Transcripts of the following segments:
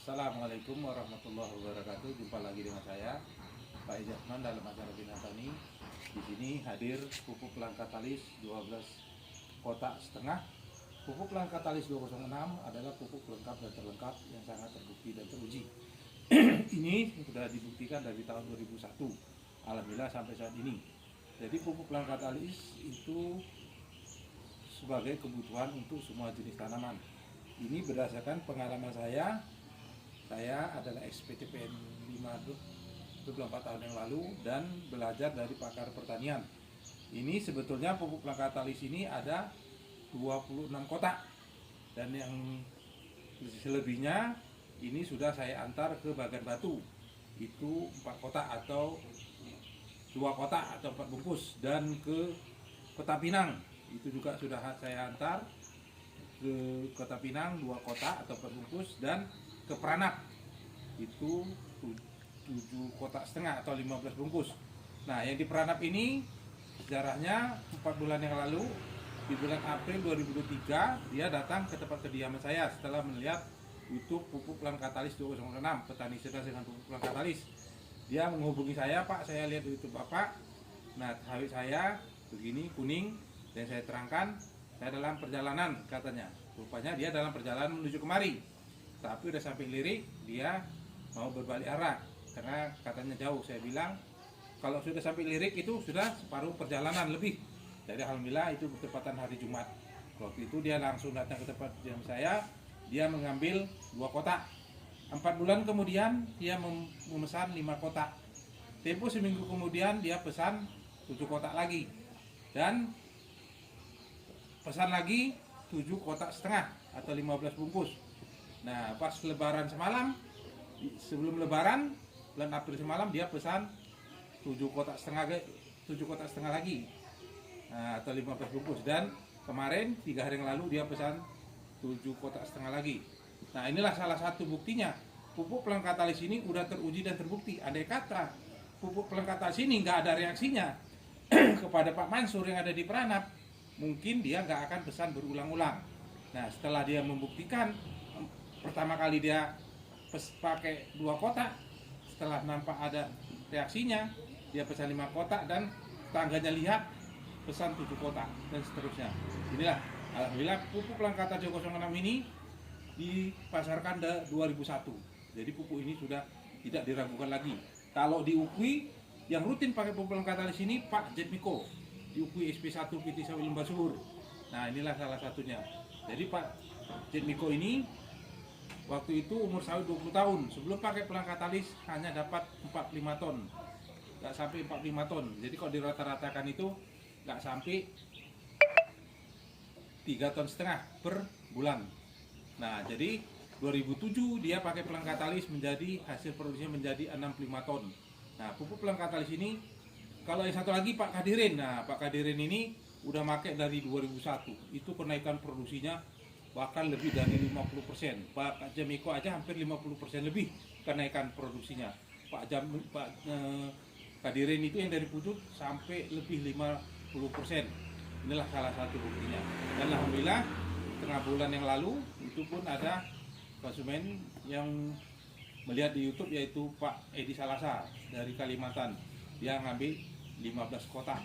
Assalamualaikum warahmatullahi wabarakatuh. Jumpa lagi dengan saya, Pak Ijahman, dalam acara Bina Tani. Di sini hadir pupuk langka talis 12 kotak setengah. Pupuk langka talis 206 adalah pupuk lengkap dan terlengkap yang sangat terbukti dan teruji. Ini sudah dibuktikan dari tahun 2001. Alhamdulillah sampai saat ini. Jadi pupuk langka talis itu sebagai kebutuhan untuk semua jenis tanaman. Ini berdasarkan pengalaman saya adalah SPTPN 24 tahun yang lalu dan belajar dari pakar pertanian. Ini sebetulnya pupuk langka talis ini ada 26 kotak, dan yang selebihnya ini sudah saya antar ke Bagan Batu. Itu 4 kotak atau 2 kotak atau 4 bungkus, dan ke Kota Pinang itu juga sudah saya antar ke Kota Pinang 2 kotak atau 4 bungkus, dan ke Pranap itu 7 kotak setengah atau 15 bungkus. Nah, yang di Pranap ini sejarahnya 4 bulan yang lalu, di bulan April 2023, dia datang ke tempat kediaman saya setelah melihat YouTube pupuk langka talis 206, petani cerdas dengan pupuk langka talis. Dia menghubungi saya, Pak, saya lihat di YouTube Bapak, nah sawit saya begini kuning, dan saya terangkan saya dalam perjalanan, katanya. Rupanya dia dalam perjalanan menuju kemari, tapi udah sampai lirik dia mau berbalik arah karena katanya jauh. Saya bilang kalau sudah sampai lirik itu sudah separuh perjalanan lebih. Jadi alhamdulillah itu bertepatan hari Jumat. Waktu itu dia langsung datang ke tempat kediaman saya, dia mengambil 2 kotak. 4 bulan kemudian dia memesan 5 kotak. Tempo seminggu kemudian dia pesan 7 kotak lagi, dan pesan lagi 7 kotak setengah atau 15 bungkus. Nah, pas lebaran semalam, sebelum lebaran bulan April semalam, dia pesan 7 kotak setengah lagi, nah, atau 15 bungkus. Dan kemarin 3 hari yang lalu dia pesan 7 kotak setengah lagi. Nah, inilah salah satu buktinya pupuk pelengkap talis ini udah teruji dan terbukti. Andai kata pupuk pelengkap talis ini nggak ada reaksinya kepada Pak Mansur yang ada di Pranap, mungkin dia nggak akan pesan berulang-ulang. Nah, setelah dia membuktikan, pertama kali dia pakai 2 kotak, setelah nampak ada reaksinya, dia pesan 5 kotak, dan tangganya lihat pesan 7 kotak, dan seterusnya. Inilah alhamdulillah pupuk langka talis 206 ini dipasarkan 2001. Jadi pupuk ini sudah tidak diragukan lagi. Kalau di UKI yang rutin pakai pupuk langka talis ini Pak Jetmiko di UKI SP1 PT Sawit Lembah Subur. Nah, inilah salah satunya. Jadi Pak Jetmiko ini waktu itu umur sawit 20 tahun. Sebelum pakai pelangka talis hanya dapat 45 ton. Nggak sampai 45 ton. Jadi kalau dirata-ratakan itu nggak sampai 3,5 ton per bulan. Nah, jadi 2007 dia pakai pelangka talis, menjadi hasil produksinya menjadi 65 ton. Nah, pupuk pelangka talis ini, kalau yang satu lagi Pak Kadirin. Nah, Pak Kadirin ini udah pakai dari 2001. Itu kenaikan produksinya bahkan lebih dari 50%. Pak Jamiko aja hampir 50% lebih kenaikan produksinya. Pak Kadirin itu yang dari pucuk sampai lebih 50%. Inilah salah satu buktinya. Dan alhamdulillah tengah bulan yang lalu itu pun ada konsumen yang melihat di YouTube, yaitu Pak Edi Salasa dari Kalimantan. Dia ngambil 15 kotak.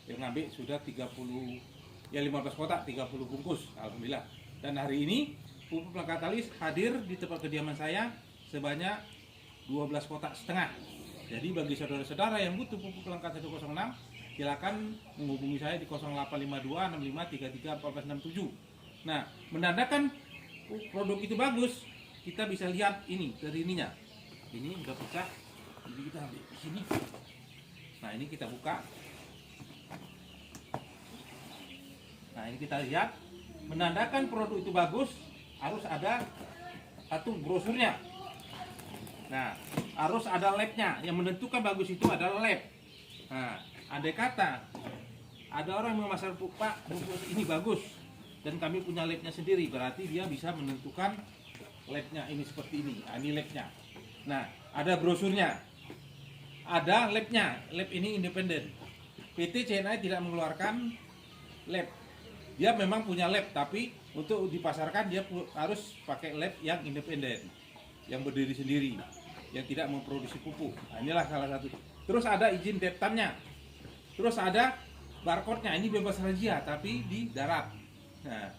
Dia ngambil sudah 30, ya 15 kotak 30 bungkus, alhamdulillah. Dan hari ini pupuk langka talis hadir di tempat kediaman saya sebanyak 12 kotak setengah. Jadi bagi saudara-saudara yang butuh pupuk langka 106, silakan menghubungi saya di 0852 65 33 1467. Nah, menandakan produk itu bagus, kita bisa lihat ini dari ininya. Ini udah pecah, jadi kita ambil di sini. Nah, ini kita buka. Nah, ini kita lihat, menandakan produk itu bagus harus ada satu brosurnya. Nah, harus ada labnya. Yang menentukan bagus itu adalah lab. Nah, andai kata ada orang yang memasar pupuk, Pak, pupuk ini bagus dan kami punya labnya sendiri, berarti dia bisa menentukan labnya ini seperti ini. Nah, ini labnya. Nah, ada brosurnya, ada labnya. Lab ini independen. PT CNI tidak mengeluarkan lab. Dia memang punya lab, tapi untuk dipasarkan dia harus pakai lab yang independen. yang berdiri sendiri, yang tidak memproduksi pupuk. Nah, inilah salah satu. Terus ada izin deptannya. Terus ada barcode-nya. Ini bebas razia tapi di darat. Nah,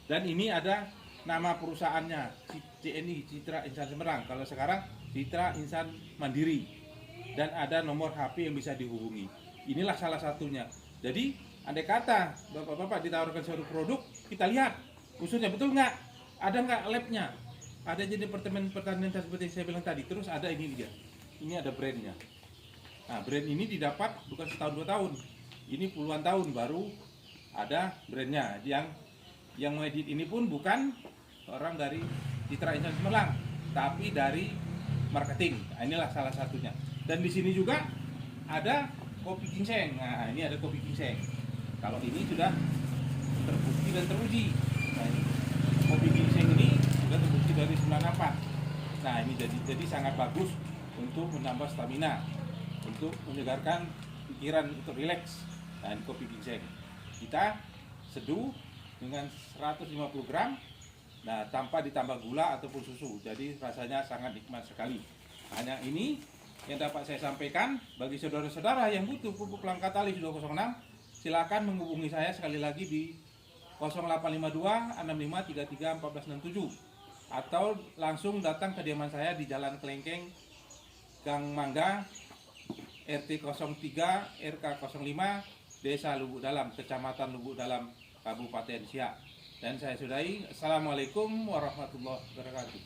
dan ini ada nama perusahaannya, CNI, Citra Insan Semarang. Kalau sekarang Citra Insan Mandiri. Dan ada nomor HP yang bisa dihubungi. Inilah salah satunya. Jadi andai kata bapak-bapak ditawarkan suatu produk, kita lihat usulnya betul nggak, ada nggak labnya, ada jadi departemen pertanian seperti yang saya bilang tadi. Terus ada ini dia, ini ada brandnya. Nah, brand ini didapat bukan setahun 2 tahun, ini puluhan tahun baru ada brandnya. Yang mengedit ini pun bukan orang dari Citra Insan Semarang, tapi dari marketing. Nah, inilah salah satunya. Dan di sini juga ada kopi ginseng. Nah, ini ada kopi ginseng. Kalau ini sudah terbukti dan teruji. Nah, ini kopi ginseng ini sudah terbukti dari 94. Nah, ini jadi sangat bagus untuk menambah stamina, untuk menyegarkan pikiran, untuk rileks. Nah, ini kopi ginseng. Kita seduh dengan 150 gram. Nah, tanpa ditambah gula ataupun susu. Jadi rasanya sangat nikmat sekali. Hanya ini yang dapat saya sampaikan. Bagi saudara-saudara yang butuh pupuk langka tali 206, silakan menghubungi saya sekali lagi di 0852 65 33 1467 atau langsung datang ke kediaman saya di Jalan Kelengkeng, Gang Mangga, RT 03 RK 05, Desa Lubuk Dalam, Kecamatan Lubuk Dalam, Kabupaten Siak. Dan saya sudahi. Assalamualaikum warahmatullahi wabarakatuh.